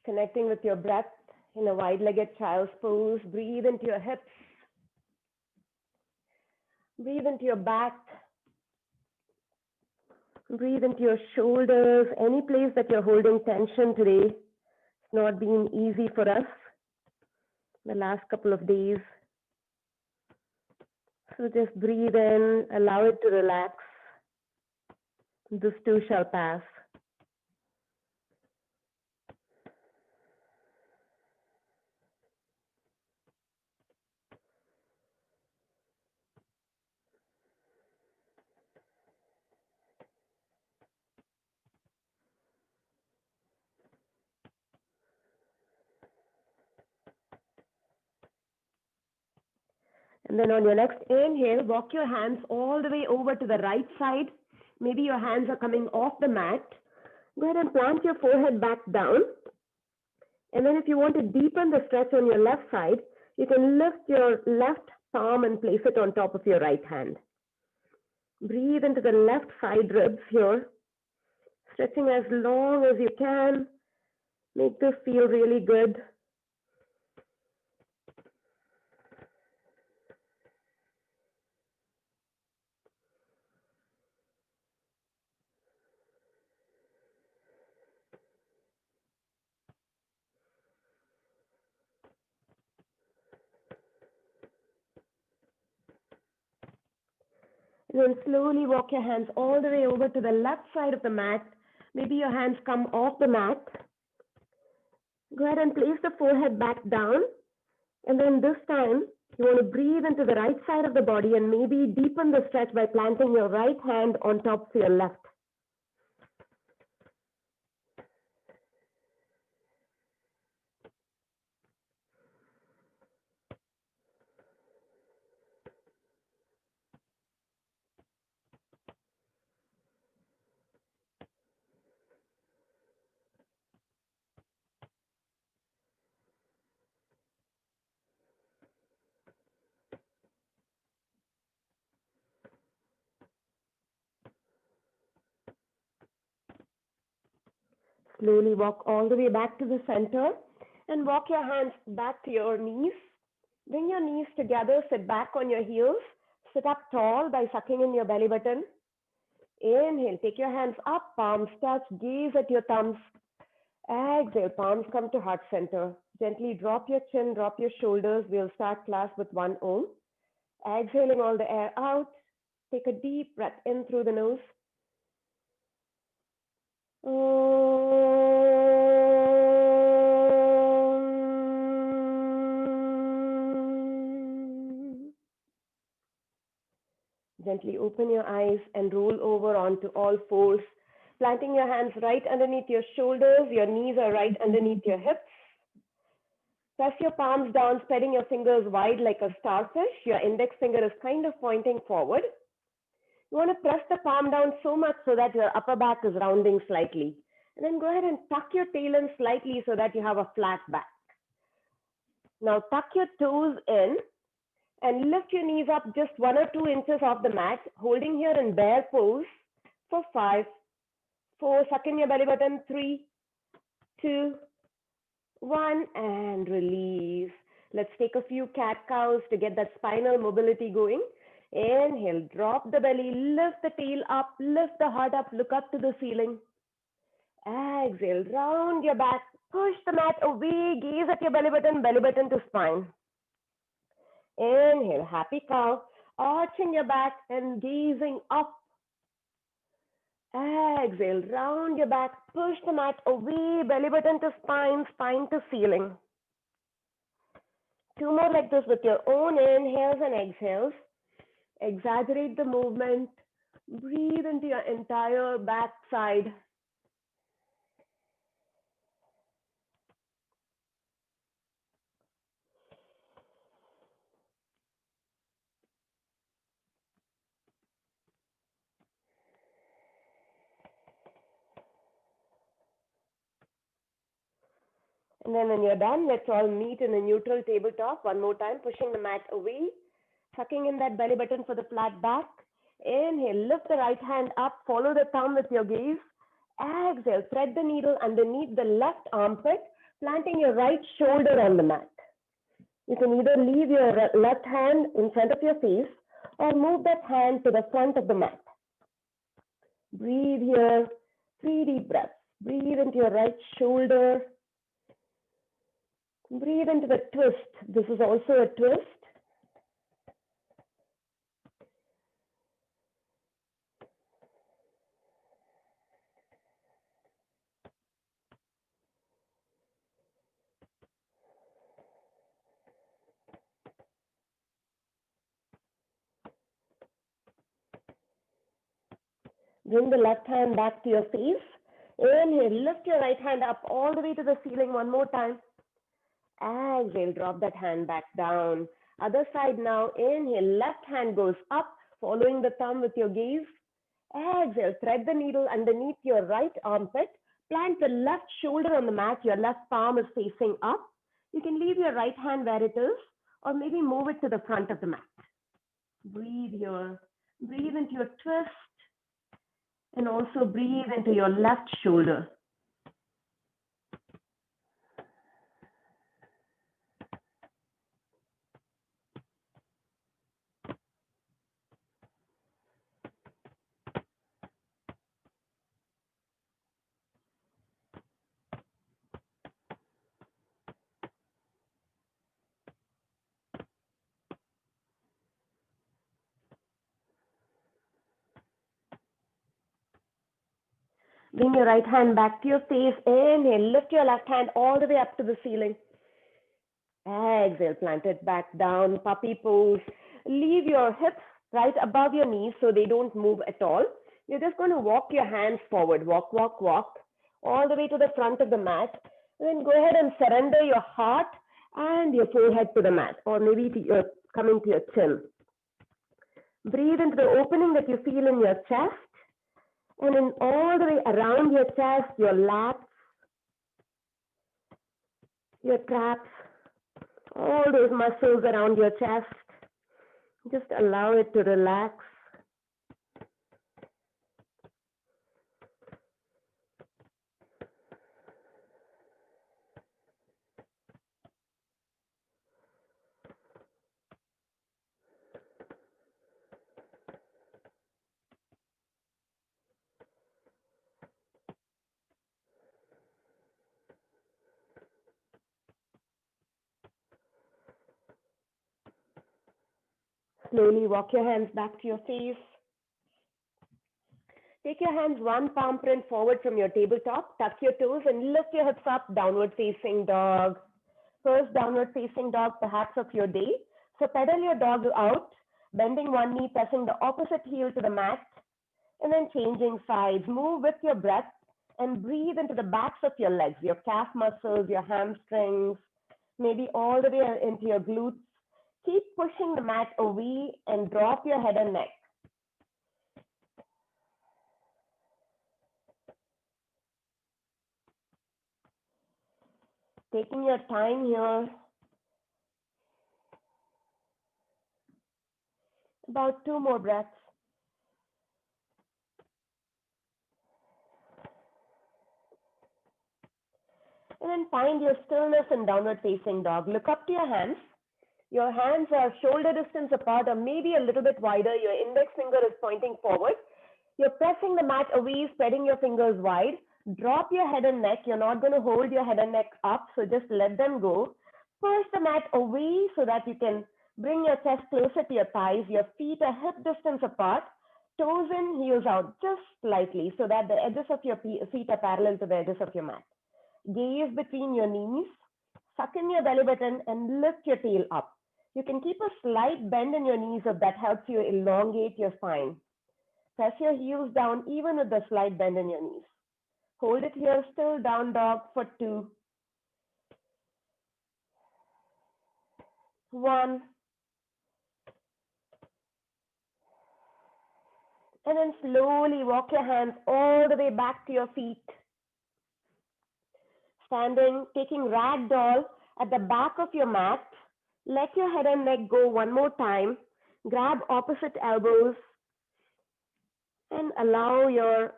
Connecting with your breath in a wide-legged child's pose. Breathe into your hips. Breathe into your back. Breathe into your shoulders. Any place that you're holding tension today. It's not been easy for us the last couple of days. So just breathe in, allow it to relax. This too shall pass. And then on your next inhale, walk your hands all the way over to the right side. Maybe your hands are coming off the mat. Go ahead and plant your forehead back down. And then if you want to deepen the stretch on your left side, you can lift your left palm and place it on top of your right hand. Breathe into the left side ribs here, stretching as long as you can. Make this feel really good. And then slowly walk your hands all the way over to the left side of the mat. Maybe your hands come off the mat. Go ahead and place the forehead back down. And then this time, you want to breathe into the right side of the body and maybe deepen the stretch by planting your right hand on top of your left. Slowly walk all the way back to the center and walk your hands back to your knees. Bring your knees together, sit back on your heels, sit up tall by sucking in your belly button. Inhale, take your hands up, palms touch, gaze at your thumbs. Exhale, palms come to heart center. Gently drop your chin, drop your shoulders. We'll start class with 1 Om. Exhaling all the air out. Take a deep breath in through the nose. Gently open your eyes and roll over onto all fours, planting your hands right underneath your shoulders. Your knees are right underneath your hips. Press your palms down, spreading your fingers wide like a starfish. Your index finger is kind of pointing forward. You want to press the palm down so much so that your upper back is rounding slightly. And then go ahead and tuck your tail in slightly so that you have a flat back. Now tuck your toes in and lift your knees up just 1 or 2 inches off the mat, holding here in bear pose for 5, 4, suck in your belly button, 3, 2, 1, and release. Let's take a few cat-cows to get that spinal mobility going. Inhale, drop the belly, lift the tail up, lift the heart up, look up to the ceiling. Exhale, round your back, push the mat away, gaze at your belly button to spine. Inhale, happy cow, arching your back and gazing up. Exhale, round your back, push the mat away, belly button to spine, spine to ceiling. 2 more like this with your own inhales and exhales. Exaggerate the movement. Breathe into your entire back side. And then when you're done, let's all meet in a neutral tabletop. 1 more time, pushing the mat away, sucking in that belly button for the flat back. Inhale, lift the right hand up, follow the thumb with your gaze. Exhale, thread the needle underneath the left armpit, Planting your right shoulder on the mat. You can either leave your left hand in front of your face or move that hand to the front of the mat. Breathe here, 3 deep breaths. Breathe into your right shoulder. Breathe into the twist. This is also a twist. Bring the left hand back to your face. Inhale, lift your right hand up all the way to the ceiling one more time. Exhale, drop that hand back down. Other side now. Inhale, left hand goes up, following the thumb with your gaze. Exhale, thread the needle underneath your right armpit. Plant the left shoulder on the mat. Your left palm is facing up. You can leave your right hand where it is, or maybe move it to the front of the mat. Breathe here. Breathe into your twist. And also breathe into your left shoulder. Bring your right hand back to your face. Inhale, lift your left hand all the way up to the ceiling. Exhale, plant it back down, puppy pose. Leave your hips right above your knees so they don't move at all. You're just going to walk your hands forward. Walk, walk, walk, all the way to the front of the mat. And then go ahead and surrender your heart and your forehead to the mat, or maybe coming to your chin. Breathe into the opening that you feel in your chest. And then all the way around your chest, your lats, your traps, all those muscles around your chest. Just allow it to relax. Slowly walk your hands back to your face. Take your hands one palm print forward from your tabletop, tuck your toes and lift your hips up, downward facing dog. First downward facing dog perhaps of your day. So pedal your dog out, bending one knee, pressing the opposite heel to the mat, and then changing sides. Move with your breath and breathe into the backs of your legs, your calf muscles, your hamstrings, maybe all the way into your glutes. Keep pushing the mat away and drop your head and neck. Taking your time here. About 2 more breaths. And then find your stillness in downward facing dog. Look up to your hands. Your hands are shoulder distance apart or maybe a little bit wider. Your index finger is pointing forward. You're pressing the mat away, spreading your fingers wide. Drop your head and neck. You're not going to hold your head and neck up, so just let them go. Push the mat away so that you can bring your chest closer to your thighs. Your feet are hip distance apart. Toes in, heels out, just slightly, so that the edges of your feet are parallel to the edges of your mat. Gaze between your knees. Suck in your belly button and lift your tail up. You can keep a slight bend in your knees if that helps you elongate your spine. Press your heels down even with the slight bend in your knees. Hold it here, still down dog for 2. 1. And then slowly walk your hands all the way back to your feet. Standing, taking ragdoll at the back of your mat. Let your head and neck go one more time. Grab opposite elbows and allow your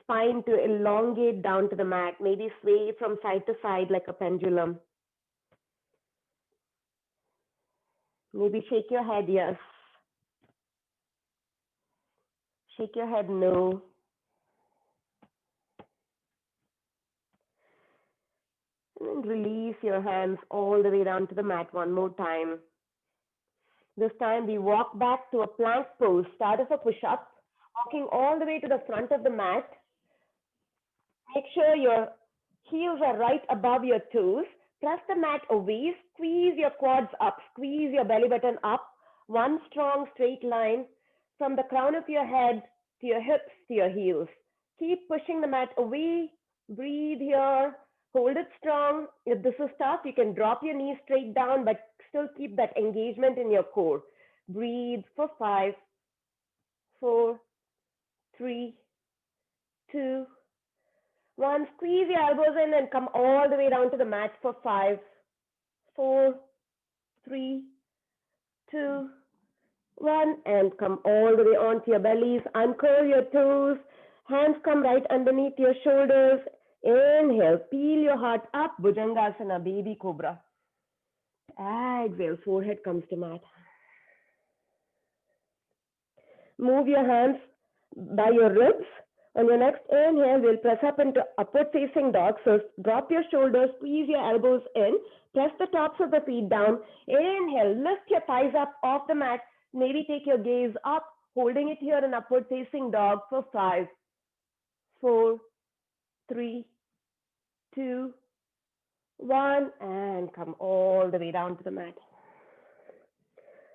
spine to elongate down to the mat. Maybe sway from side to side like a pendulum. Maybe shake your head, yes. Shake your head, no. And then release your hands all the way down to the mat one more time. This time we walk back to a plank pose. Start of a push-up, walking all the way to the front of the mat. Make sure your heels are right above your toes. Press the mat away, squeeze your quads up, squeeze your belly button up. One strong straight line from the crown of your head to your hips to your heels. Keep pushing the mat away. Breathe here. Hold it strong. If this is tough, you can drop your knees straight down, but still keep that engagement in your core. Breathe for 5, 4, 3, 2, 1. Squeeze your elbows in and come all the way down to the mat for 5, 4, 3, 2, 1. And come all the way onto your bellies. Uncurl your toes. Hands come right underneath your shoulders. Inhale, peel your heart up, Bhujangasana, baby cobra. Exhale, forehead comes to mat. Move your hands by your ribs. On your next inhale, we'll press up into upward facing dog. So drop your shoulders, squeeze your elbows in, press the tops of the feet down. Inhale, lift your thighs up off the mat. Maybe take your gaze up, holding it here in upward facing dog for 5, 4, 3, 2, 1, and come all the way down to the mat.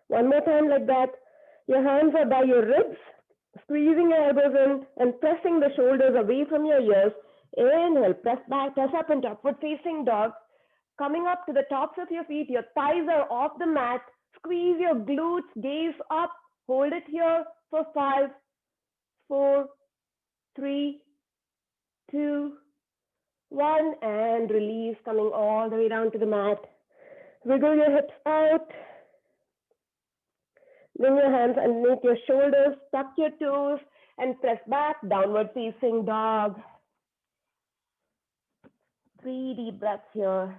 One more time like that. Your hands are by your ribs, squeezing your elbows in and pressing the shoulders away from your ears. Inhale, press back, press up into upward facing dog. Coming up to the tops of your feet, your thighs are off the mat. Squeeze your glutes, gaze up, hold it here for 5, 4, 3, 2, 1, and release, coming all the way down to the mat. Wiggle your hips out. Bring your hands underneath your shoulders, tuck your toes, and press back, downward facing dog. 3 deep breaths here.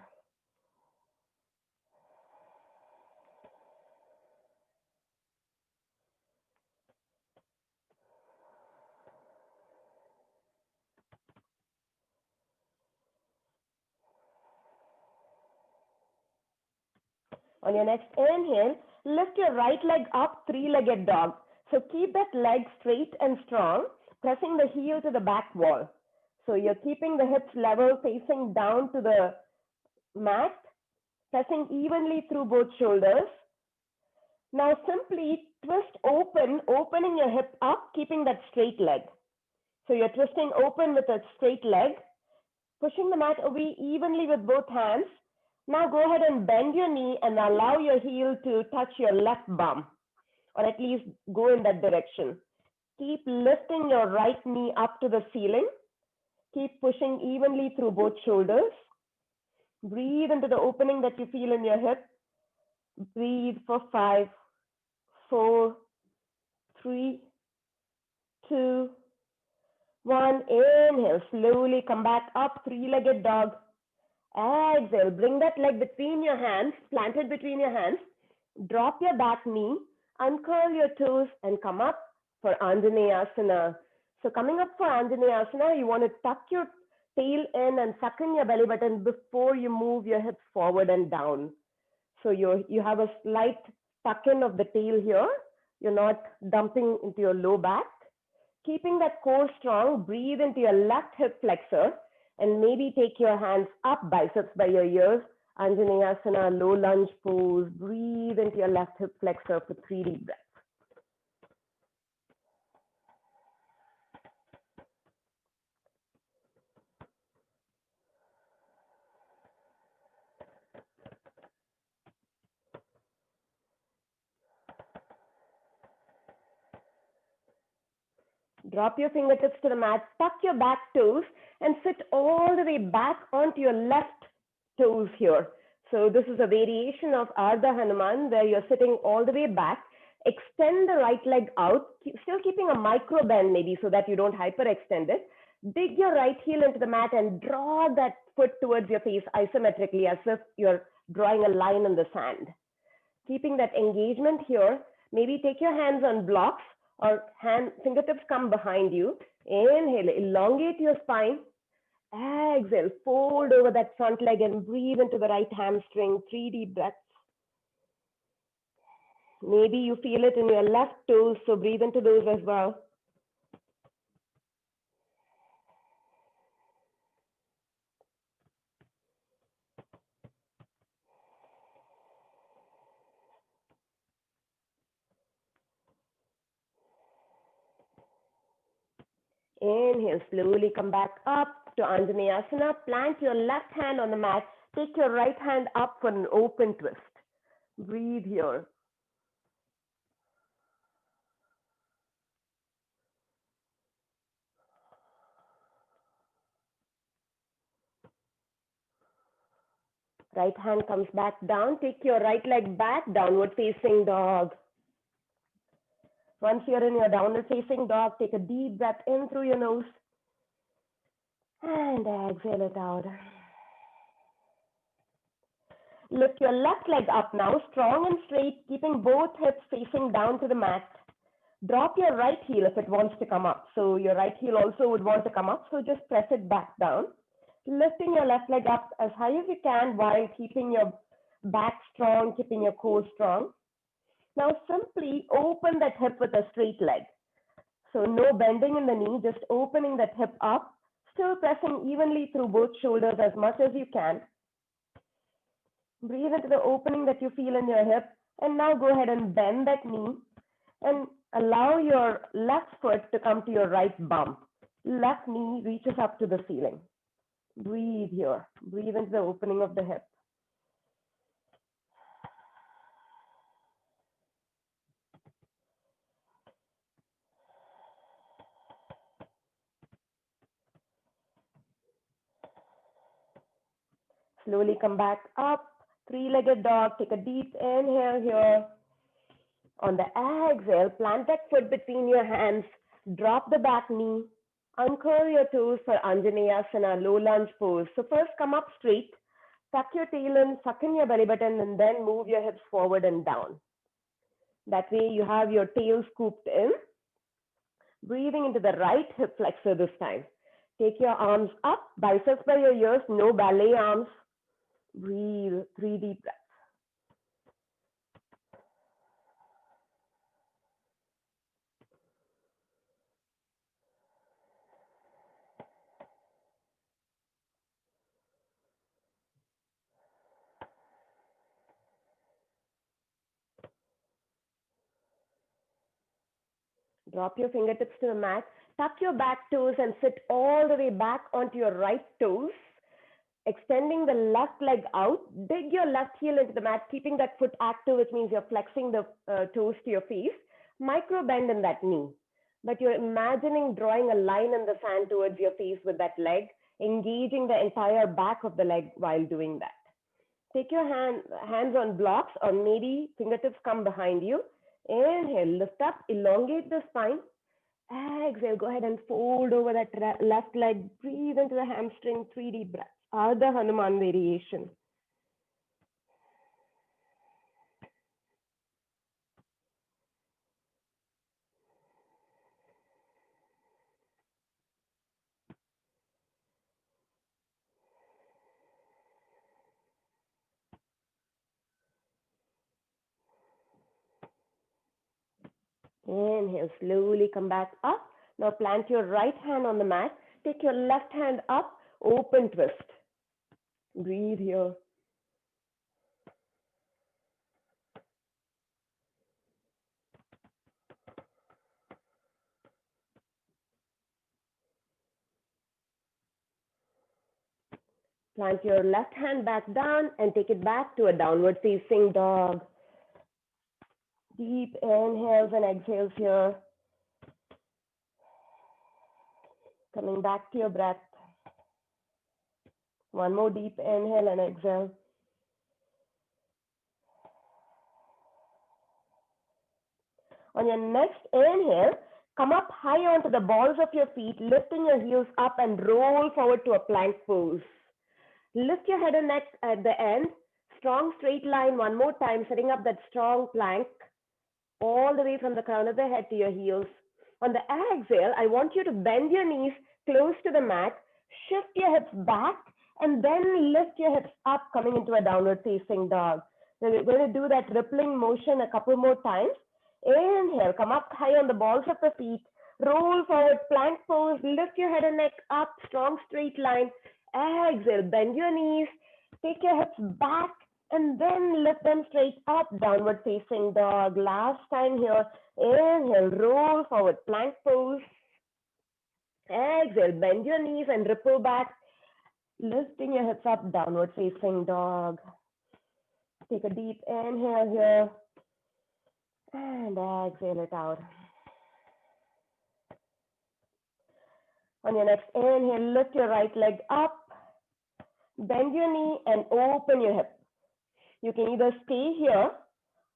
On your next inhale, lift your right leg up, 3-legged dog. So keep that leg straight and strong, pressing the heel to the back wall. So you're keeping the hips level, facing down to the mat, pressing evenly through both shoulders. Now simply twist open, opening your hip up, keeping that straight leg. So you're twisting open with a straight leg, pushing the mat away evenly with both hands. Now go ahead and bend your knee and allow your heel to touch your left bum, or at least go in that direction. Keep lifting your right knee up to the ceiling. Keep pushing evenly through both shoulders. Breathe into the opening that you feel in your hip. Breathe for 5, 4, 3, 2, 1. Inhale, slowly come back up, 3-legged dog. Exhale, bring that leg between your hands, planted between your hands. Drop your back knee, uncurl your toes, and come up for Anjaneyasana. So coming up for Anjaneyasana, you want to tuck your tail in and suck in your belly button before you move your hips forward and down. So you have a slight tuck in of the tail here. You're not dumping into your low back. Keeping that core strong, breathe into your left hip flexor and maybe take your hands up, biceps by your ears. Anjaneyasana, low lunge pose. Breathe into your left hip flexor for 3 deep breaths. Drop your fingertips to the mat, tuck your back toes, and sit all the way back onto your left toes here. So this is a variation of Ardha Hanuman, where you're sitting all the way back. Extend the right leg out, still keeping a micro bend maybe so that you don't hyperextend it. Dig your right heel into the mat and draw that foot towards your face isometrically as if you're drawing a line in the sand. Keeping that engagement here, maybe take your hands on blocks or fingertips come behind you. Inhale, elongate your spine. Exhale, fold over that front leg and breathe into the right hamstring. 3 deep breaths. Maybe you feel it in your left toes, so breathe into those as well. Inhale, slowly come back up to Anjaneyasana. Plant your left hand on the mat. Take your right hand up for an open twist. Breathe here. Right hand comes back down. Take your right leg back, downward facing dog. Once you're in your downward facing dog, take a deep breath in through your nose and exhale it out. Lift your left leg up now, strong and straight, keeping both hips facing down to the mat. Drop your right heel if it wants to come up. So your right heel also would want to come up, so just press it back down. Lifting your left leg up as high as you can while keeping your back strong, keeping your core strong. Now simply open that hip with a straight leg. So no bending in the knee, just opening that hip up, still pressing evenly through both shoulders as much as you can. Breathe into the opening that you feel in your hip, and now go ahead and bend that knee and allow your left foot to come to your right bum. Left knee reaches up to the ceiling. Breathe here. Breathe into the opening of the hip. Slowly come back up. Three-legged dog. Take a deep inhale here. On the exhale, plant that foot between your hands. Drop the back knee. Uncurl your toes for Anjaneyasana, low lunge pose. So first come up straight. Tuck your tail in, suck in your belly button, and then move your hips forward and down. That way you have your tail scooped in. Breathing into the right hip flexor this time. Take your arms up, biceps by your ears, no ballet arms. Breathe, 3 deep breaths. Drop your fingertips to the mat. Tuck your back toes and sit all the way back onto your right toes. Extending the left leg out. Dig your left heel into the mat, keeping that foot active, which means you're flexing the toes to your face. Micro bend in that knee. But you're imagining drawing a line in the sand towards your face with that leg, engaging the entire back of the leg while doing that. Take your hands on blocks, or maybe fingertips come behind you. Inhale, lift up, elongate the spine. Exhale, go ahead and fold over that left leg. Breathe into the hamstring, 3 deep breaths. Ardha Hanuman variation. Inhale, slowly come back up. Now plant your right hand on the mat. Take your left hand up, open twist. Breathe here. Plant your left hand back down and take it back to a downward facing dog. Deep inhales and exhales here. Coming back to your breath. One more deep inhale and exhale. On your next inhale, Come up high onto the balls of your feet, lifting your heels up and roll forward to a plank pose. Lift your head and neck at the end. Strong straight line one more time, setting up that strong plank all the way from the crown of the head to your heels. On the exhale, I want you to bend your knees close to the mat, shift your hips back, and then lift your hips up, coming into a downward facing dog. Now we're going to do that rippling motion a couple more times. Inhale, come up high on the balls of the feet, roll forward, plank pose, lift your head and neck up, strong straight line. Exhale, bend your knees, take your hips back, and then lift them straight up, downward facing dog. Last time here. Inhale, roll forward, plank pose. Exhale, bend your knees and ripple back, lifting your hips up, downward facing dog. Take a deep inhale here and exhale it out. On your next inhale, lift your right leg up, bend your knee and open your hip. You can either stay here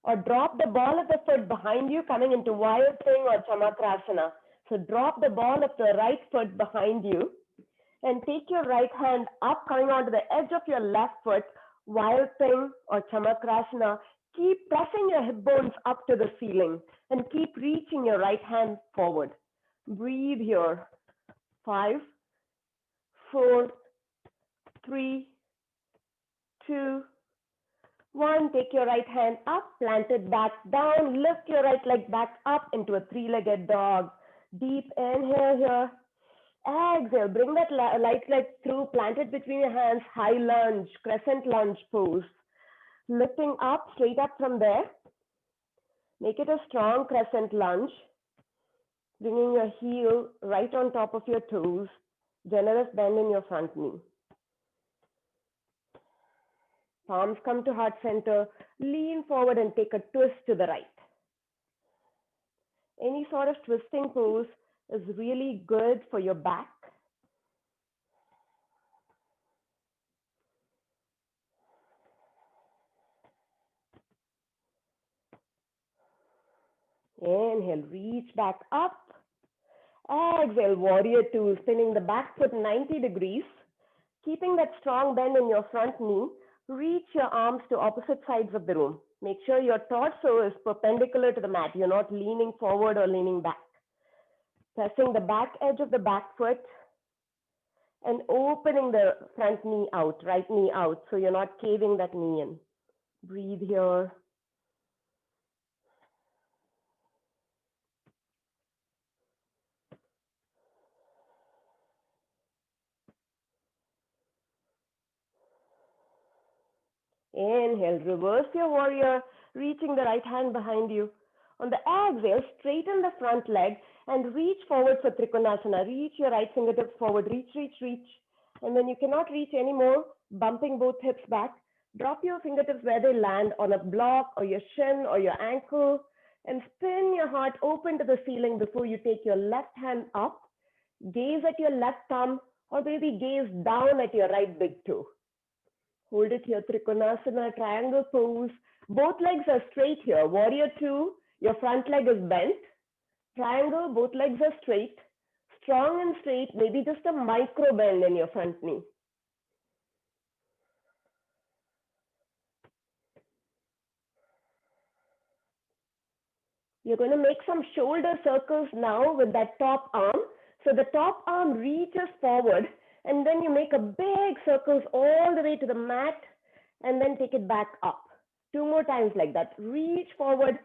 or drop the ball of the foot behind you, coming into wild thing or chamakrasana. So drop the ball of the right foot behind you and take your right hand up, coming onto the edge of your left foot, wild thing or chamakrasana. Keep pressing your hip bones up to the ceiling and keep reaching your right hand forward. Breathe here. 5, 4, 3, 2, 1. Take your right hand up, plant it back down, lift your right leg back up into a three-legged dog. Deep inhale here. Exhale, bring that right leg through, plant it between your hands, high lunge, crescent lunge pose. Lifting up, straight up from there. Make it a strong crescent lunge. Bringing your heel right on top of your toes. Generous bend in your front knee. Palms come to heart center. Lean forward and take a twist to the right. Any sort of twisting pose is really good for your back. Inhale, reach back up. Exhale, warrior two, spinning the back foot 90 degrees. Keeping that strong bend in your front knee, reach your arms to opposite sides of the room. Make sure your torso is perpendicular to the mat. You're not leaning forward or leaning back. Pressing the back edge of the back foot and opening the front knee out, right knee out, so you're not caving that knee in. Breathe here. Inhale, reverse your warrior, reaching the right hand behind you. On the exhale, straighten the front leg and reach forward for Trikonasana. Reach your right fingertips forward, reach, reach, reach. And when you cannot reach anymore, bumping both hips back, drop your fingertips where they land on a block or your shin or your ankle, and spin your heart open to the ceiling before you take your left hand up. Gaze at your left thumb or maybe gaze down at your right big toe. Hold it here, Trikonasana, triangle pose. Both legs are straight here. Warrior two, your front leg is bent. Triangle, both legs are straight. Strong and straight, maybe just a micro bend in your front knee. You're going to make some shoulder circles now with that top arm. So the top arm reaches forward and then you make a big circles all the way to the mat and then take it back up. 2 more times like that. Reach forward,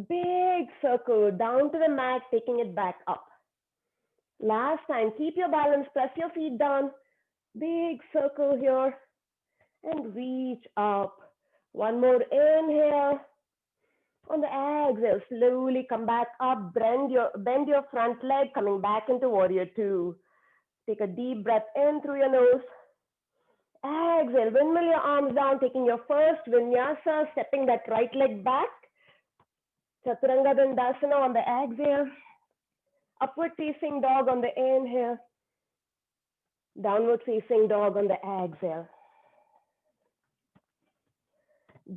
big circle down to the mat, taking it back up. Last time, keep your balance, press your feet down, big circle here and reach up. One more inhale. On the exhale, slowly come back up, bend your front leg, coming back into warrior two. Take a deep breath in through your nose. Exhale, windmill your arms down, taking your first vinyasa, stepping that right leg back. Chaturanga Dandasana on the exhale. Upward facing dog on the inhale. Downward facing dog on the exhale.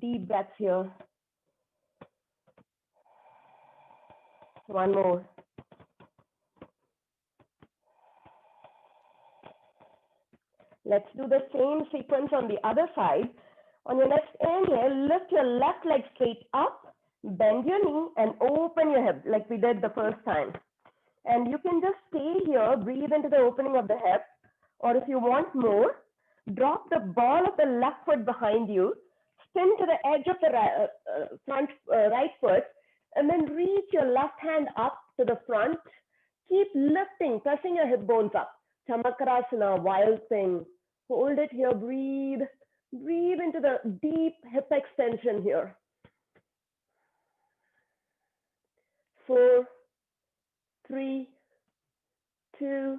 Deep breaths here. One more. Let's do the same sequence on the other side. On your next inhale, lift your left leg straight up, bend your knee and open your hip like we did the first time. And you can just stay here, breathe into the opening of the hip, or if you want more, drop the ball of the left foot behind you, spin to the edge of the front right foot, and then reach your left hand up to the front. Keep lifting, pressing your hip bones up. Chamakrasana, wild thing. Hold it here, breathe. Breathe into the deep hip extension here. 4, 3, 2,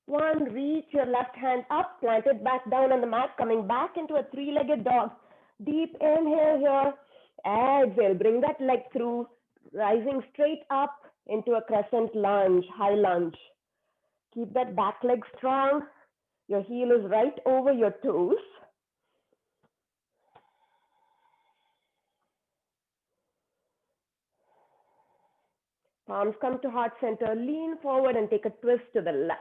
1. Reach your left hand up, plant it back down on the mat, coming back into a three-legged dog. Deep inhale here. Exhale, bring that leg through, rising straight up into a crescent lunge, high lunge. Keep that back leg strong. Your heel is right over your toes. Palms come to heart center. Lean forward and take a twist to the left.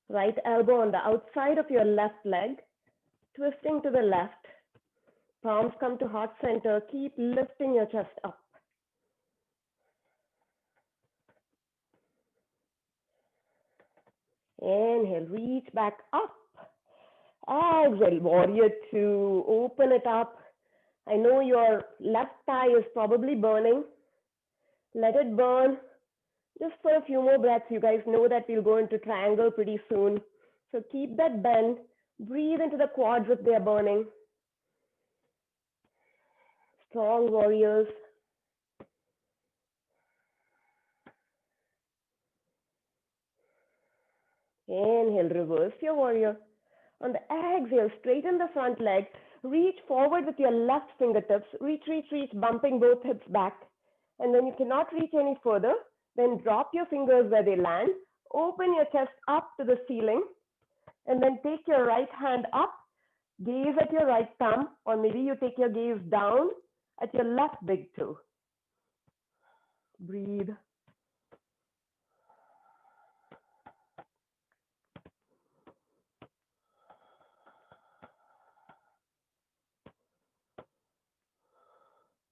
Right elbow on the outside of your left leg, twisting to the left. Palms come to heart center. Keep lifting your chest up. Inhale, reach back up. Exhale, warrior two. Open it up. I know your left thigh is probably burning. Let it burn. Just for a few more breaths. You guys know that we'll go into triangle pretty soon. So keep that bend. Breathe into the quads if they're burning. Strong warriors. Inhale, reverse your warrior. On the exhale, straighten the front leg. Reach forward with your left fingertips. Reach, reach, reach, bumping both hips back. And then you cannot reach any further. Then drop your fingers where they land. Open your chest up to the ceiling. And then take your right hand up. Gaze at your right thumb. Or maybe you take your gaze down at your left big toe. Breathe.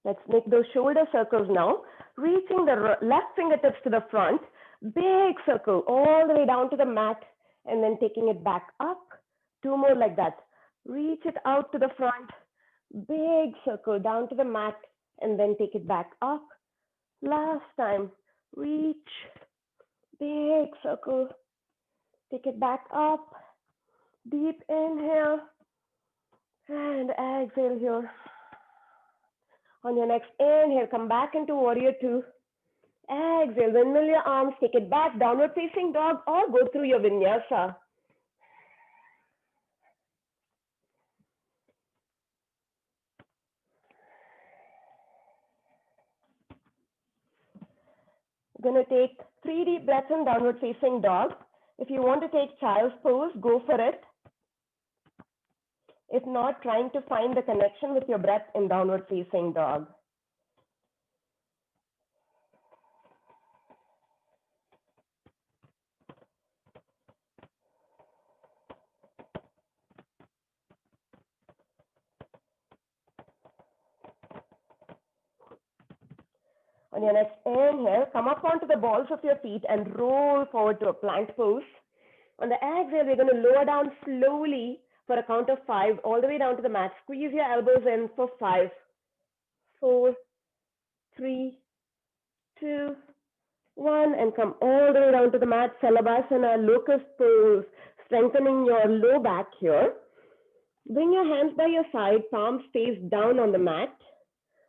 Let's make those shoulder circles now. Reaching the left fingertips to the front. Big circle all the way down to the mat. And then taking it back up. 2 more like that. Reach it out to the front. Big circle down to the mat. And then take it back up. Last time. Reach. Big circle. Take it back up. Deep inhale. And exhale here. On your next inhale, come back into warrior two. Exhale, windmill your arms, take it back, downward facing dog, or go through your vinyasa. We're going to take 3 deep breaths in downward facing dog. If you want to take child's pose, go for it. If not, trying to find the connection with your breath in downward facing dog. On your next inhale, come up onto the balls of your feet and roll forward to a plank pose. On the exhale, we're going to lower down slowly for a count of 5, all the way down to the mat. Squeeze your elbows in for 5, 4, 3, 2, 1, and come all the way down to the mat. Salabhasana, locust pose, strengthening your low back here. Bring your hands by your side, palms face down on the mat.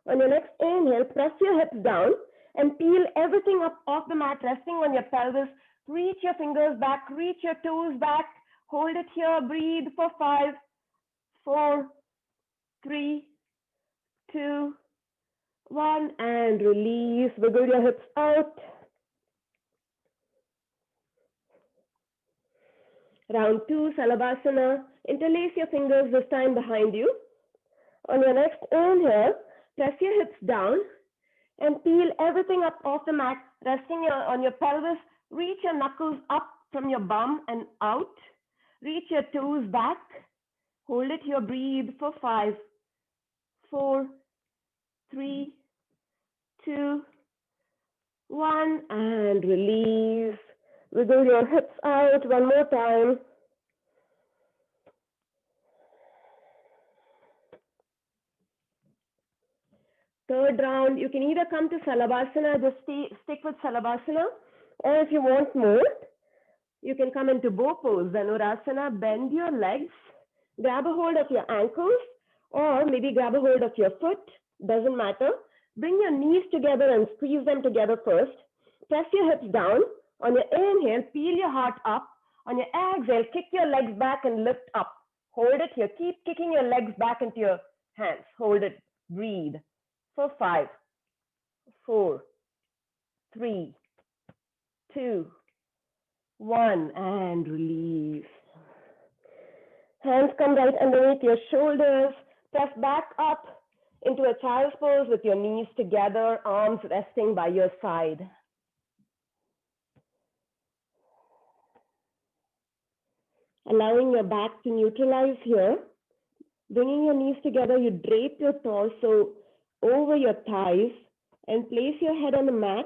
On your next inhale, press your hips down and peel everything up off the mat, resting on your pelvis. Reach your fingers back, reach your toes back. Hold it here, breathe for 5, 4, 3, 2, 1, and release. Wiggle your hips out. Round 2, Salabhasana. Interlace your fingers this time behind you. On your next inhale, press your hips down and peel everything up off the mat, resting on your pelvis. Reach your knuckles up from your bum and out. Reach your toes back. Hold it here, breathe for 5, 4, 3, 2, 1, and release. Wiggle your hips out one more time. Third round, you can either come to Salabhasana, just stick with Salabhasana, or if you want more, you can come into bow pose, Dhanurasana, bend your legs, grab a hold of your ankles, or maybe grab a hold of your foot, doesn't matter. Bring your knees together and squeeze them together first. Press your hips down. On your inhale, peel your heart up. On your exhale, kick your legs back and lift up. Hold it here. Keep kicking your legs back into your hands. Hold it. Breathe. For 5, 4, 3, 2, 1, and release. Hands come right underneath your shoulders. Press back up into a child's pose with your knees together, arms resting by your side. Allowing your back to neutralize here. Bringing your knees together, you drape your torso over your thighs and place your head on the mat,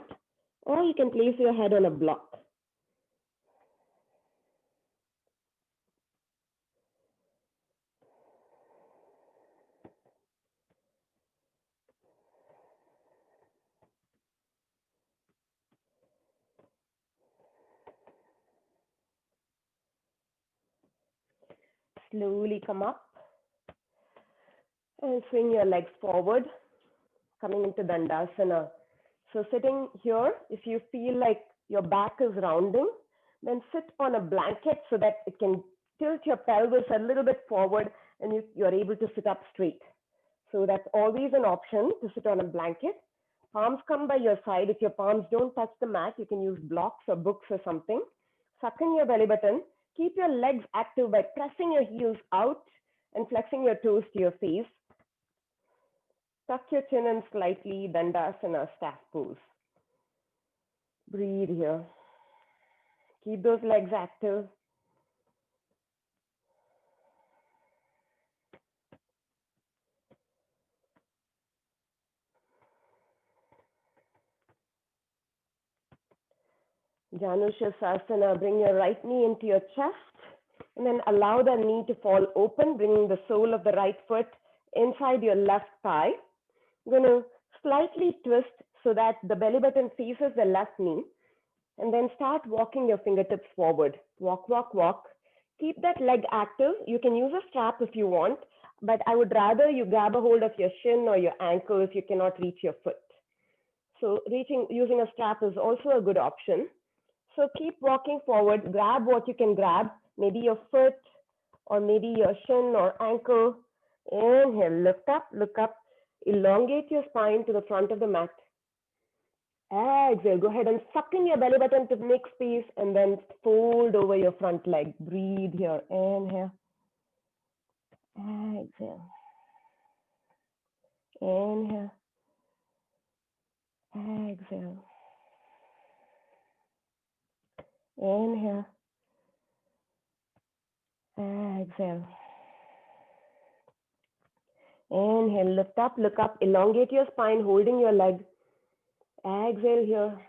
or you can place your head on a block. Slowly come up and swing your legs forward, coming into Dandasana. So sitting here, if you feel like your back is rounding, then sit on a blanket so that it can tilt your pelvis a little bit forward and you're able to sit up straight. So that's always an option, to sit on a blanket. Palms come by your side. If your palms don't touch the mat, you can use blocks or books or something. Suck in your belly button. Keep your legs active by pressing your heels out and flexing your toes to your face. Tuck your chin in slightly, Dandasana, staff pose. Breathe here. Keep those legs active. Janushasana, bring your right knee into your chest and then allow the knee to fall open, bringing the sole of the right foot inside your left thigh. You're going to slightly twist so that the belly button faces the left knee, and then start walking your fingertips forward. Walk, walk, walk. Keep that leg active. You can use a strap if you want, but I would rather you grab a hold of your shin or your ankle if you cannot reach your foot. So using a strap is also a good option. So keep walking forward, grab what you can grab, maybe your foot or maybe your shin or ankle. Inhale, lift up, look up, elongate your spine to the front of the mat. Exhale, go ahead and suck in your belly button to make space and then fold over your front leg. Breathe here, inhale. Exhale. Inhale. Exhale. Inhale. Exhale. Inhale, lift up, look up, elongate your spine, holding your leg. Exhale here,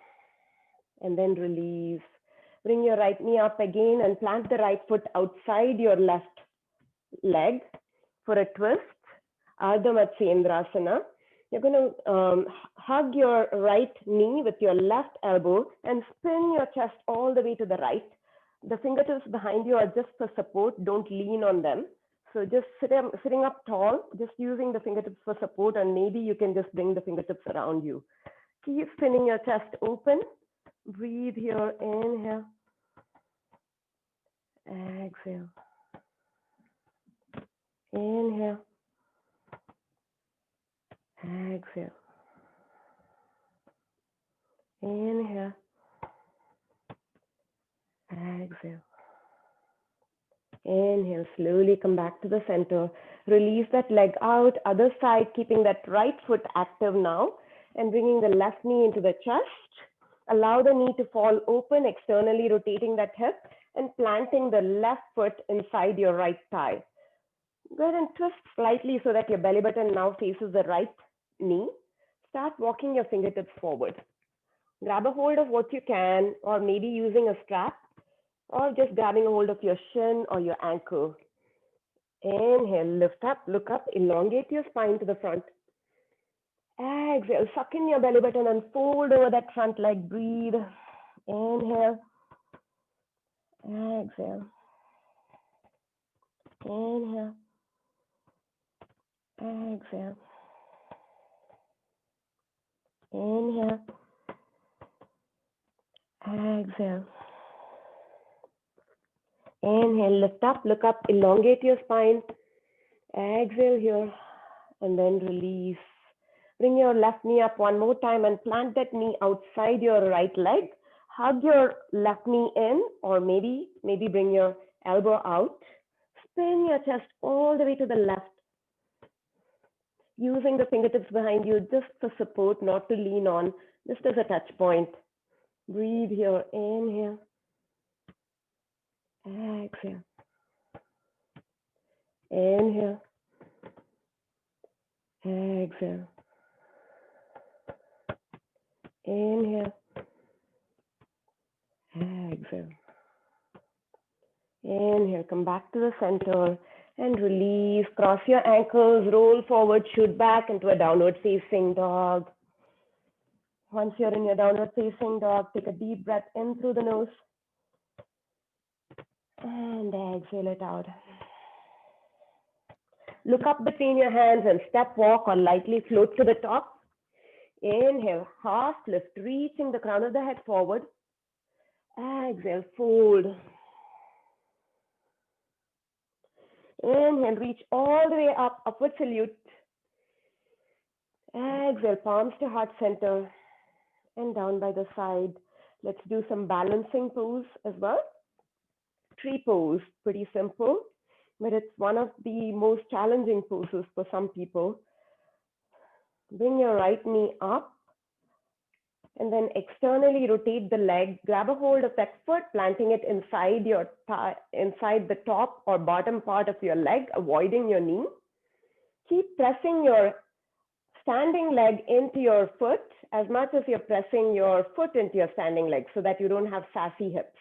and then release. Bring your right knee up again and plant the right foot outside your left leg for a twist. Ardha Matsyendrasana. You're going to hug your right knee with your left elbow and spin your chest all the way to the right. The fingertips behind you are just for support. Don't lean on them. So just sitting up tall, just using the fingertips for support, and maybe you can just bring the fingertips around you. Keep spinning your chest open. Breathe here. Inhale. Exhale. Inhale. Exhale. Inhale. Exhale. Inhale, slowly come back to the center. Release that leg out, other side, keeping that right foot active now and bringing the left knee into the chest. Allow the knee to fall open, externally rotating that hip and planting the left foot inside your right thigh. Go ahead and twist slightly so that your belly button now faces the right knee. Start walking your fingertips forward. Grab a hold of what you can, or maybe using a strap, or just grabbing a hold of your shin or your ankle. Inhale, lift up, look up, elongate your spine to the front. Exhale, suck in your belly button and fold over that front leg. Breathe. Inhale. Exhale. Inhale. Exhale. Inhale. Exhale. Inhale, lift up, look up, elongate your spine. Exhale here, and then release. Bring your left knee up one more time and plant that knee outside your right leg. Hug your left knee in, or maybe bring your elbow out. Spin your chest all the way to the left, using the fingertips behind you just for support, not to lean on, just as a touch point. Breathe here. Inhale. Exhale. Inhale. Exhale. Inhale. Exhale. Inhale. Come back to the center and release. Cross your ankles, roll forward, shoot back into a downward facing dog. Once you're in your downward facing dog, take a deep breath in through the nose and exhale it out. Look up between your hands and step walk or lightly float to the top. Inhale, half lift, reaching the crown of the head forward. Exhale, fold. Inhale, reach all the way up, upward salute. Exhale, palms to heart center and down by the side. Let's do some balancing pose as well. Tree pose, pretty simple, but it's one of the most challenging poses for some people. Bring your right knee up and then externally rotate the leg. Grab a hold of that foot, planting it inside your inside the top or bottom part of your leg, avoiding your knee. Keep pressing your standing leg into your foot as much as you're pressing your foot into your standing leg, so that you don't have sassy hips.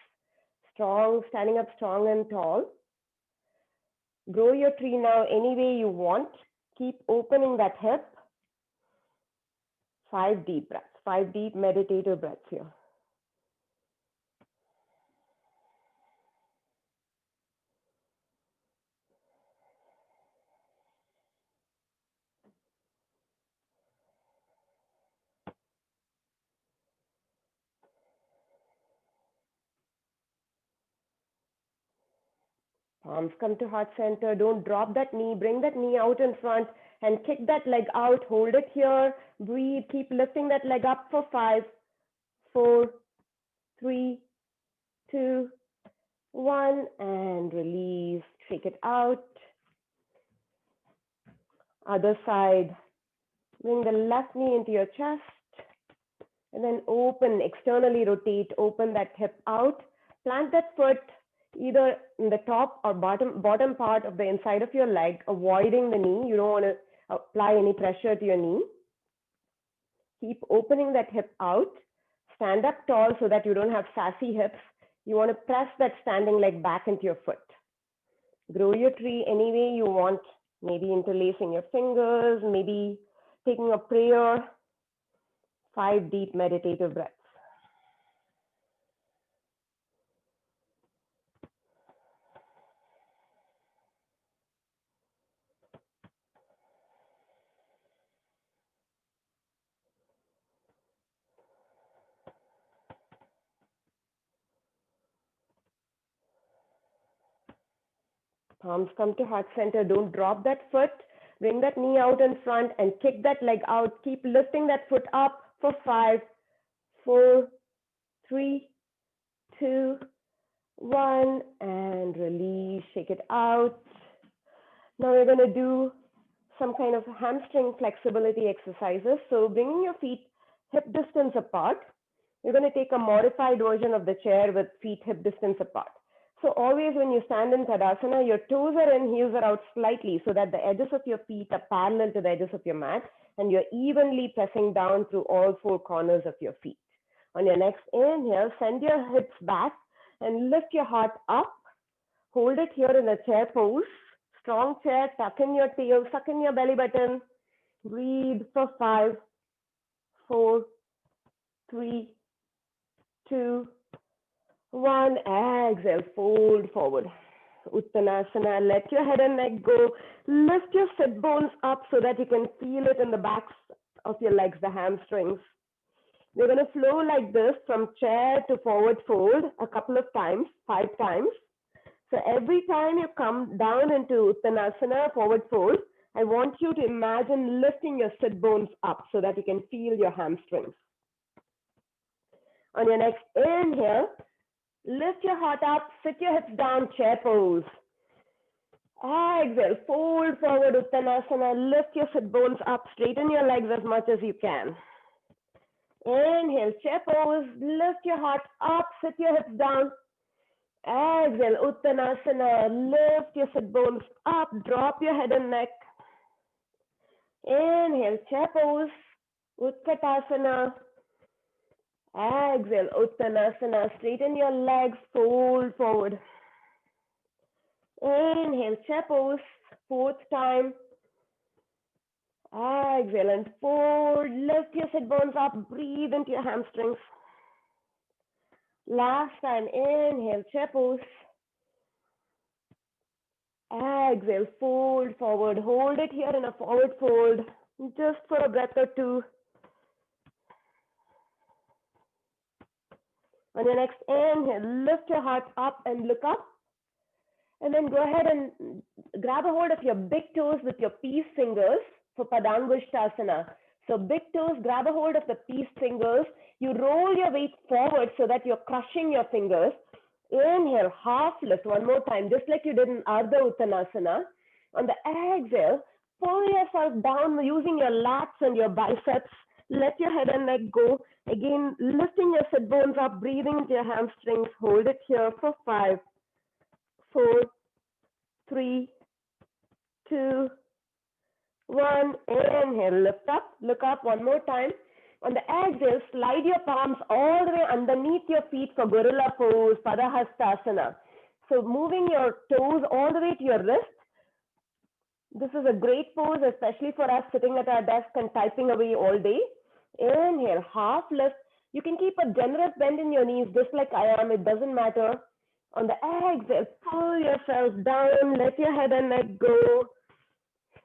Strong, standing up strong and tall. Grow your tree now any way you want. Keep opening that hip. 5 deep breaths, 5 deep meditative breaths here. Palms come to heart center. Don't drop that knee. Bring that knee out in front and kick that leg out. Hold it here. Breathe. Keep lifting that leg up for 5, 4, 3, 2, 1, and release. Shake it out. Other side. Bring the left knee into your chest and then open, externally rotate, open that hip out. Plant that foot either in the top or bottom part of the inside of your leg, avoiding the knee. You don't want to apply any pressure to your knee. Keep opening that hip out. Stand up tall so that you don't have sassy hips. You want to press that standing leg back into your foot. Grow your tree any way you want, maybe interlacing your fingers, maybe taking a prayer. 5 deep meditative breaths. Palms come to heart center. Don't drop that foot. Bring that knee out in front and kick that leg out. Keep lifting that foot up for 5, 4, 3, 2, 1, and release. Shake it out. Now we're going to do some kind of hamstring flexibility exercises. So bringing your feet hip distance apart. You're going to take a modified version of the chair with feet hip distance apart. So always when you stand in Tadasana, your toes are in, heels are out slightly so that the edges of your feet are parallel to the edges of your mat and you're evenly pressing down through all four corners of your feet. On your next inhale, send your hips back and lift your heart up. Hold it here in a chair pose. Strong chair, tuck in your tail, suck in your belly button. Breathe for 5, 4, 3, 2, 1. Exhale, fold forward. Uttanasana, let your head and neck go. Lift your sit bones up so that you can feel it in the backs of your legs, the hamstrings. We're going to flow like this from chair to forward fold a couple of times, 5 times. So every time you come down into Uttanasana, forward fold, I want you to imagine lifting your sit bones up so that you can feel your hamstrings. On your next inhale, lift your heart up, sit your hips down, chair pose. Exhale, fold forward Uttanasana, lift your sit bones up, straighten your legs as much as you can. Inhale, chair pose, lift your heart up, sit your hips down. Exhale, Uttanasana, lift your sit bones up, drop your head and neck. Inhale, chair pose, Utkatasana. Exhale, Uttanasana, straighten your legs, fold forward. Inhale, chair pose, 4th time. Exhale and fold, lift your sit bones up, breathe into your hamstrings. Last time, inhale, chair pose. Exhale, fold forward, hold it here in a forward fold, just for a breath or two. On your next inhale, lift your heart up and look up. And then go ahead and grab a hold of your big toes with your peace fingers for Padangusthasana. So big toes, grab a hold of the peace fingers. You roll your weight forward so that you're crushing your fingers. Inhale, half lift one more time, just like you did in Ardha Uttanasana. On the exhale, pull yourself down using your lats and your biceps. Let your head and neck go. Again, lifting your sit bones up, breathing into your hamstrings. Hold it here for 5, 4, 3, 2, 1. Inhale, lift up, look up one more time. On the exhale, slide your palms all the way underneath your feet for gorilla pose, Padahastasana. So moving your toes all the way to your wrist. This is a great pose, especially for us sitting at our desk and typing away all day. Inhale, half lift. You can keep a generous bend in your knees just like I am, it doesn't matter. On the exhale, pull yourself down, let your head and neck go.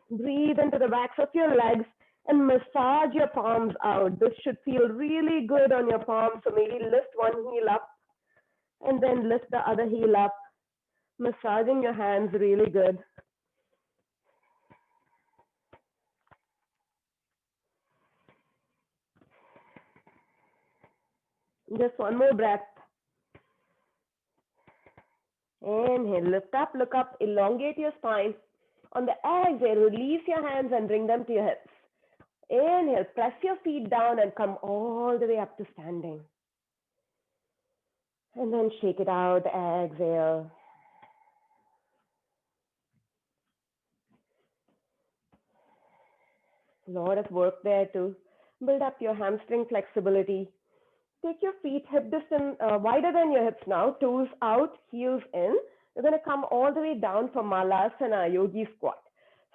Breathe into the backs of your legs and massage your palms out. This should feel really good on your palms. So maybe lift one heel up and then lift the other heel up. Massaging your hands really good. Just one more breath. Inhale, lift up, look up, elongate your spine. On the exhale, release your hands and bring them to your hips. Inhale, press your feet down and come all the way up to standing. And then shake it out, exhale. A lot of work there to build up your hamstring flexibility. Take your feet hip distance wider than your hips now, toes out, heels in. You're going to come all the way down for Malasana, Yogi Squat.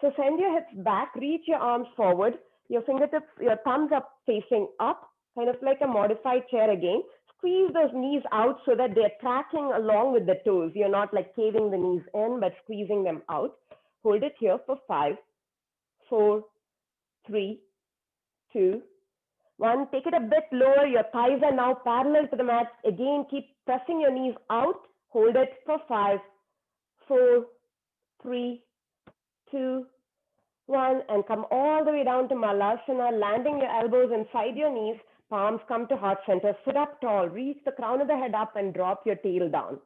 So send your hips back, reach your arms forward, your fingertips, your thumbs up facing up, kind of like a modified chair again. Squeeze those knees out so that they're tracking along with the toes. You're not like caving the knees in, but squeezing them out. Hold it here for 5, 4, 3, 2, 1. Take it a bit lower. Your thighs are now parallel to the mat. Again, keep pressing your knees out. Hold it for 5, 4, 3, 2, 1. And come all the way down to Malasana, landing your elbows inside your knees. Palms come to heart center. Sit up tall. Reach the crown of the head up and drop your tail down.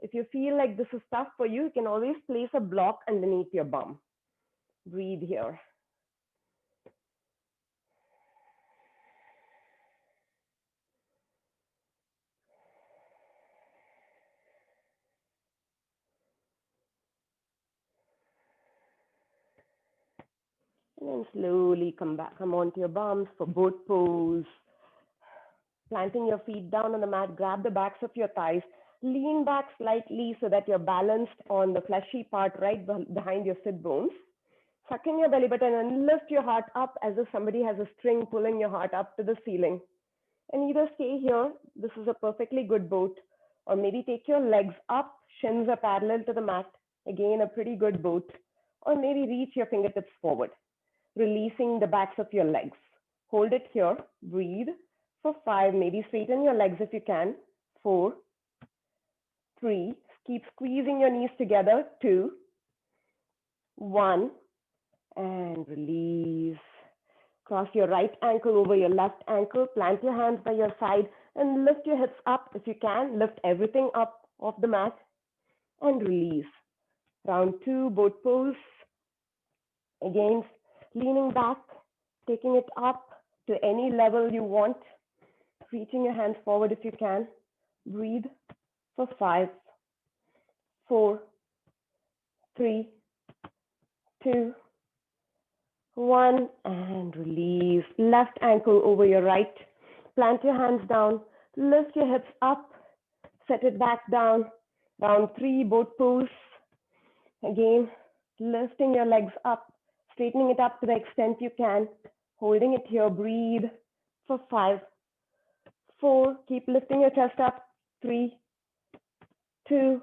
If you feel like this is tough for you, you can always place a block underneath your bum. Breathe here. And then slowly come back, come onto your bums for boat pose. Planting your feet down on the mat, grab the backs of your thighs, lean back slightly so that you're balanced on the fleshy part right behind your sit bones. Suck in your belly button and lift your heart up as if somebody has a string pulling your heart up to the ceiling. And either stay here, this is a perfectly good boat, or maybe take your legs up, shins are parallel to the mat, again a pretty good boat, or maybe reach your fingertips forward, releasing the backs of your legs. Hold it here, breathe for 5, maybe straighten your legs if you can, 4, 3, keep squeezing your knees together, 2, 1, and release. Cross your right ankle over your left ankle, plant your hands by your side and lift your hips up if you can, lift everything up off the mat and release. Round 2, boat pose. Again, leaning back, taking it up to any level you want, reaching your hands forward if you can. Breathe for 5, 4, 3, 2, 1, and release. Left ankle over your right. Plant your hands down, lift your hips up, set it back down. Round 3, boat pose. Again, lifting your legs up, straightening it up to the extent you can, holding it here. Breathe for 5, 4, keep lifting your chest up, 3, 2,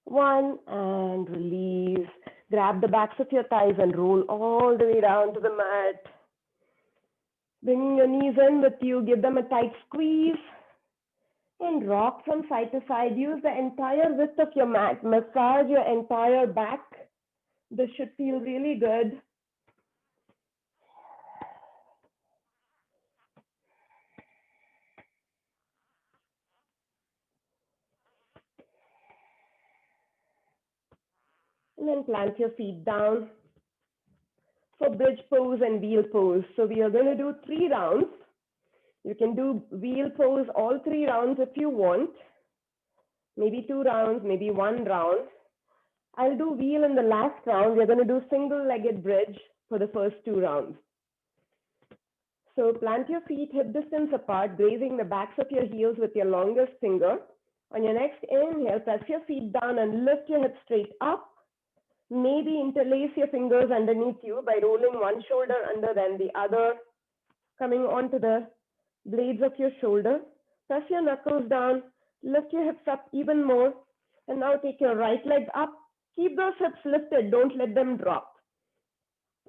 1, and release. Grab the backs of your thighs and roll all the way down to the mat. Bringing your knees in with you, give them a tight squeeze and rock from side to side. Use the entire width of your mat. Massage your entire back. This should feel really good. And then plant your feet down for bridge pose and wheel pose. So we are going to do 3 rounds. You can do wheel pose all 3 rounds if you want. Maybe 2 rounds, maybe 1 round. I'll do wheel in the last round. We're going to do single-legged bridge for the first 2 rounds. So plant your feet hip distance apart, grazing the backs of your heels with your longest finger. On your next inhale, press your feet down and lift your hips straight up. Maybe interlace your fingers underneath you by rolling one shoulder under then the other, coming onto the blades of your shoulder. Press your knuckles down, lift your hips up even more, and now take your right leg up. Keep those hips lifted, don't let them drop.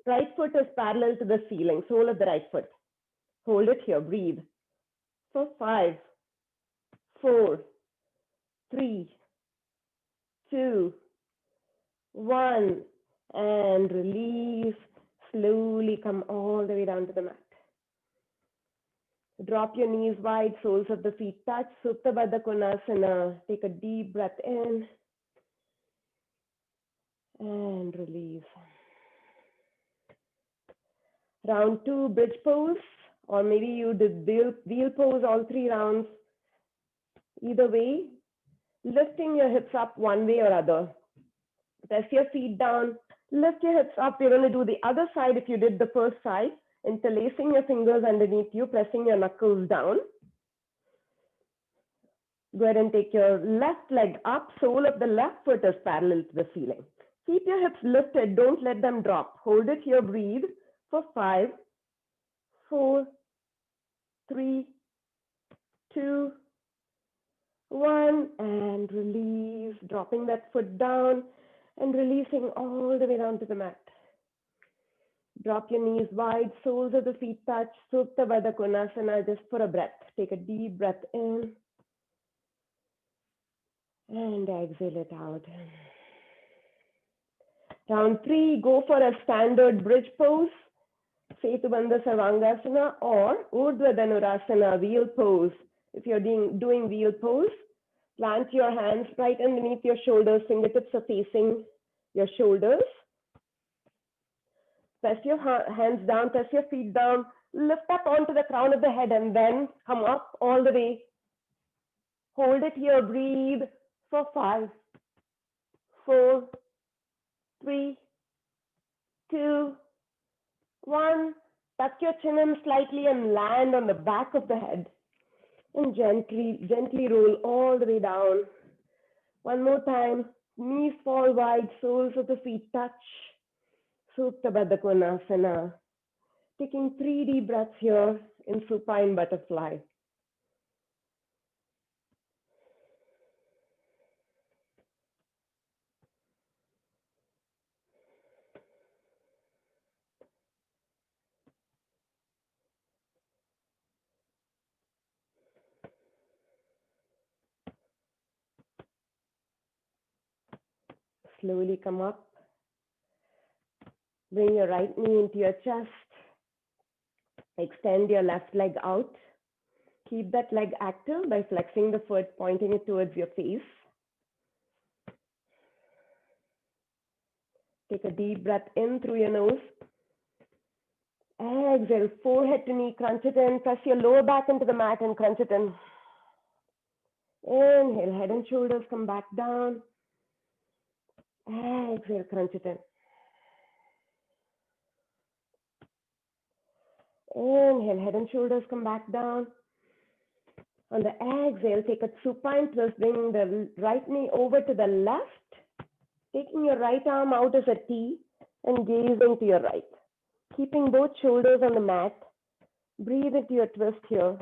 Right foot is parallel to the ceiling, sole of the right foot. Hold it here, breathe. For 5, 4, 3, 2, 1, and release. Slowly come all the way down to the mat. Drop your knees wide, soles of the feet touch. Supta Baddha Konasana. Take a deep breath in and release. Round 2, bridge pose, or maybe you did wheel pose all 3 rounds. Either way, lifting your hips up one way or other. Press your feet down, lift your hips up. You're going to do the other side if you did the first side, interlacing your fingers underneath you, pressing your knuckles down. Go ahead and take your left leg up. Sole of the left foot is parallel to the ceiling. Keep your hips lifted. Don't let them drop. Hold it here. Breathe for 5, 4, 3, 2, 1, and release. Dropping that foot down and releasing all the way down to the mat. Drop your knees wide, soles of the feet touch. Supta Baddha Konasana, just for a breath. Take a deep breath in and exhale it out. Round 3, go for a standard bridge pose, Setu Bandha Sarvangasana, or Urdhva Dhanurasana, wheel pose. If you're doing wheel pose, plant your hands right underneath your shoulders, fingertips are facing your shoulders. Press your hands down, press your feet down, lift up onto the crown of the head and then come up all the way. Hold it here, breathe for 5, 4, 3, 2, 1, tuck your chin in slightly and land on the back of the head. And gently roll all the way down. One more time. Knees fall wide, soles of the feet touch. Supta Baddha Konasana. Taking 3 deep breaths here in supine butterfly. Slowly come up. Bring your right knee into your chest. Extend your left leg out. Keep that leg active by flexing the foot, pointing it towards your face. Take a deep breath in through your nose. Exhale, forehead to knee, crunch it in. Press your lower back into the mat and crunch it in. Inhale, head and shoulders come back down. Exhale, crunch it in. Inhale, head and shoulders come back down. On the exhale, take a supine twist, bring the right knee over to the left, taking your right arm out as a T and gazing to your right. Keeping both shoulders on the mat. Breathe into your twist here.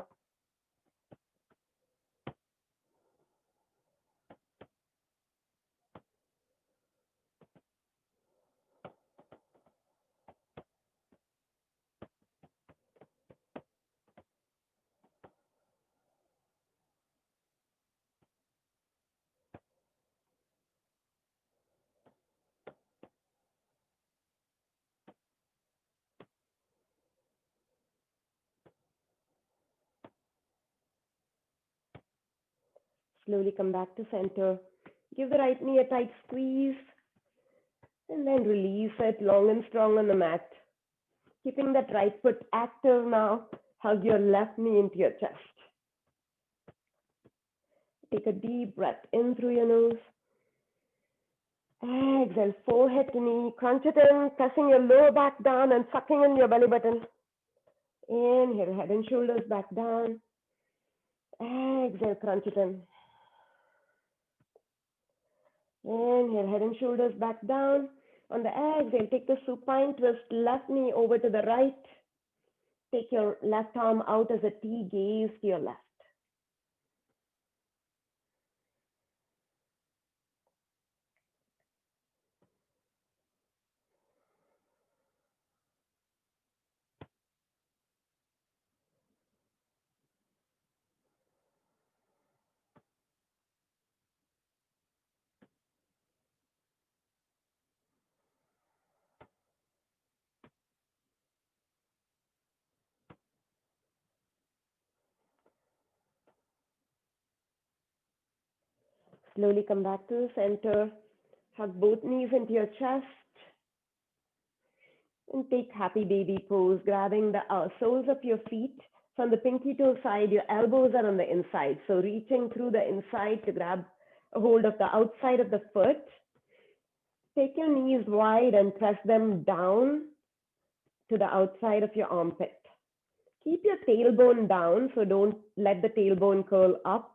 Slowly come back to center. Give the right knee a tight squeeze and then release it long and strong on the mat. Keeping that right foot active now, hug your left knee into your chest. Take a deep breath in through your nose. Exhale, forehead to knee, crunch it in, pressing your lower back down and sucking in your belly button. Inhale, head and shoulders back down. Exhale, crunch it in. Inhale, head and shoulders back down. On the exhale, take the supine twist, left knee over to the right. Take your left arm out as a T, gaze to your left. Slowly come back to the center. Hug both knees into your chest. And take happy baby pose, grabbing the soles of your feet from the pinky toe side. Your elbows are on the inside. So reaching through the inside to grab a hold of the outside of the foot. Take your knees wide and press them down to the outside of your armpit. Keep your tailbone down, so don't let the tailbone curl up.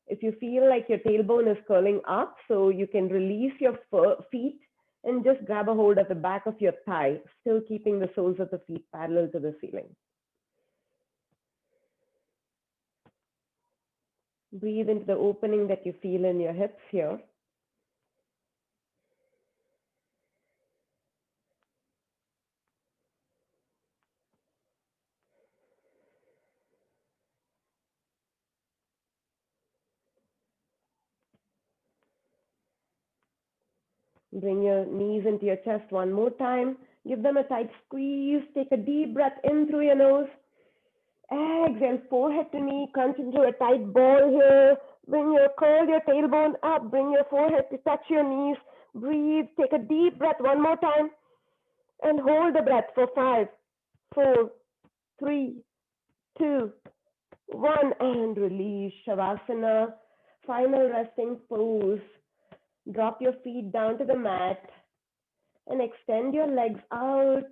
If you feel like your tailbone is curling up, so you can release your feet and just grab a hold of the back of your thigh, still keeping the soles of the feet parallel to the ceiling. Breathe into the opening that you feel in your hips here. Bring your knees into your chest one more time. Give them a tight squeeze. Take a deep breath in through your nose. Exhale, forehead to knee, crunch into a tight ball here. Curl your tailbone up. Bring your forehead to touch your knees. Breathe. Take a deep breath one more time. And hold the breath for 5, 4, 3, 2, 1. And release. Shavasana. Final resting pose. Drop your feet down to the mat and extend your legs out.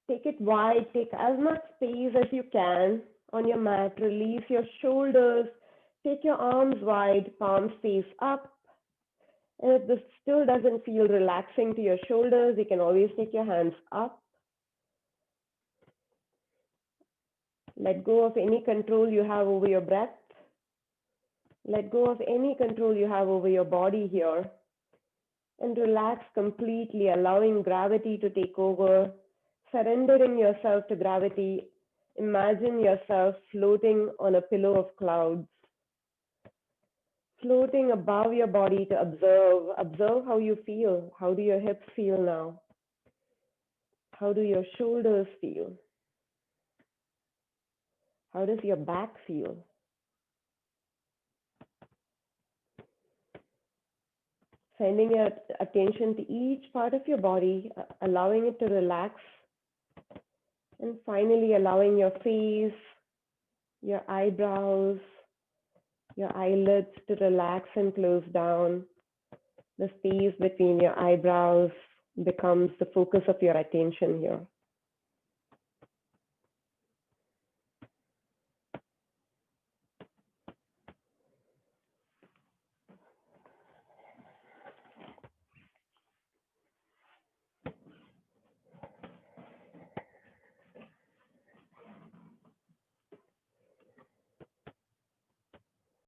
Take it wide, take as much space as you can on your mat. Release your shoulders, take your arms wide, palms face up. And if this still doesn't feel relaxing to your shoulders, you can always take your hands up. Let go of any control you have over your breath. Let go of any control you have over your body here. And relax completely, allowing gravity to take over, surrendering yourself to gravity. Imagine yourself floating on a pillow of clouds, floating above your body to observe. Observe how you feel. How do your hips feel now? How do your shoulders feel? How does your back feel? Sending your attention to each part of your body, allowing it to relax. And finally, allowing your face, your eyebrows, your eyelids to relax and close down. The space between your eyebrows becomes the focus of your attention here.